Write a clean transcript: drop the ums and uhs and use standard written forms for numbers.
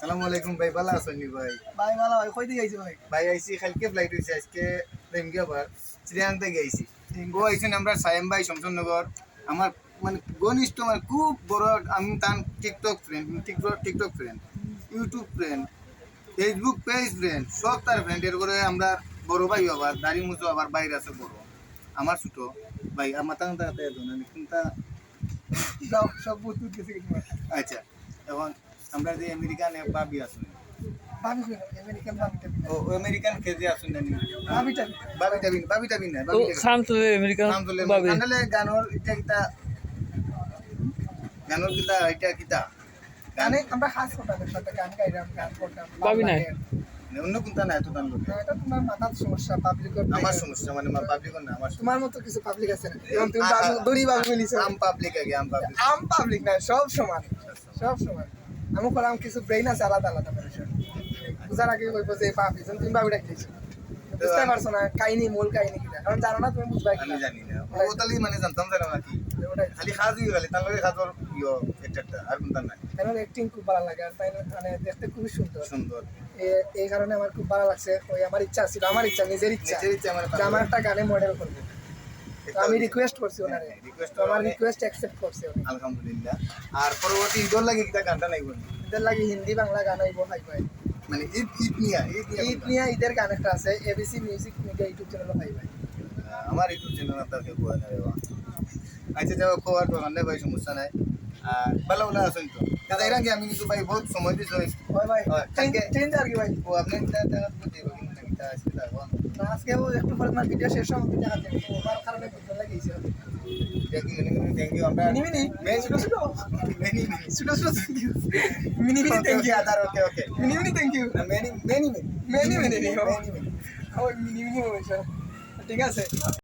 আসসালামু আলাইকুম ভাই, ভালো আছেন নি ভাই? ভাই ভালো ভাই কই দিকে আইছি ভাই ভাই আইছি কালকে ফ্লাইট হইছে, আজকে টাইমকে আবার চিড়িয়াখানা থেকে আইছি। ও আইছেন আমরা সায়েম ভাই শমশননগর, আমার মানে ঘনিষ্ঠ মানে খুব বড়। আমি তার TikTok friend, TikTok friend, YouTube friend, Facebook page friend, সব তার ফ্রেন্ডের করে আমরা বড় ভাই। আবার দাড়ি মুছো আবার বাইরে আছে বড়, আমার ছোট ভাই। আমার তাং তাতে আমি কোনটা যাও সব বুঝতে গেছি কিন্তু আচ্ছা। এখন আমরা যে আমেরিকান ভাবি আছেন, ভাবি কই আমেরিকান ভাবিটা ও আমেরিকান খেজে আসুন জানি ভাবিটা বাবিটাবিন না ও শান্ত আমেরিকান বাবে কানলে গানর এটা কিতা, গানর কিতা এটা কিতা গানে আমরা খাস করতাম সাথে গান গাইলাম গান করতাম ভাবি নাই। অন্য কোনটা নাই তো গান বলতে এটা তোমার মাথার সমস্যা পাবলিক আমার সমস্যা মানে পাবলিক না আমার তোমার মতো কিছু পাবলিক আছে না যেমন তুমি দড়ি বাবু বলিছো আম পাবলিক আগে আম পাবলিক আম পাবলিক না সব সমান সব সমান আমি করলাম কিছু ব্রেইন আছে আলাদা আলাদা মানুষের বুঝার আগে কইব যে পাবি তুমি বাবুটা খেয়েছো বুঝতে পারছো না কাহিনী মূল কাহিনী কিনা কারণ জানো না তুমি বুঝবা আমি জানি না ও তালি মানে জানতাম জানা নাকি খালি খাজি গেলে তার লগে খাজর ইয়ো একটা আর কোনটা নাই। তার অ্যাক্টিং খুব ভালো লাগে আর তাই মানে দেখতে খুবই সুন্দর সুন্দর এই কারণে আমার খুব ভালো লাগছে ওই আমার ইচ্ছা ছিল আমার ইচ্ছা নিজের ইচ্ছা নিজের ইচ্ছা আমার যে আমার একটা গানে মডেল করবো তো আমি রিকোয়েস্ট করছি ওনারে রিকোয়েস্ট তো আমার রিকোয়েস্ট অ্যাকসেপ্ট করছে উনি আলহামদুলিল্লাহ। আর পরবর্তী ঈদর লাগে কিতা গানটা নাই বলি এদের লাগে হিন্দি বাংলা গান হইব হাই ফাই মানে ঈদ ঈদ নিয়া ঈদ নিয়ে ঈদের গান একটা আছে ABC music media YouTube channel hi fi আমার ইউটিউব চ্যানেল আপনাকে কোয়া নাই বাবা। আচ্ছা যাও কোয়ার দোকান নেই ভাই, সমস্যা নাই। আর ভালো ভালো আছেন তো দাদা এর আগে আমি কিন্তু ভাই বহুত সময় দিয়েছি। ওই ভাই কালকে চেঞ্জ আর কি ভাই ও আপনি না আজকেও একটু পরে তোমার ভিডিও শেষ হবে দেখা যাবে ওর কারণে বুঝতে লাগিয়েছে থ্যাংক ইউ। আমরা মিনি মিনি ছোট ছোট মেনি ছোট ছোট mini mini thank you other okay okay mini mini thank you many many many mini many ওই মিনি মিনি হয়েছে ঠিক আছে।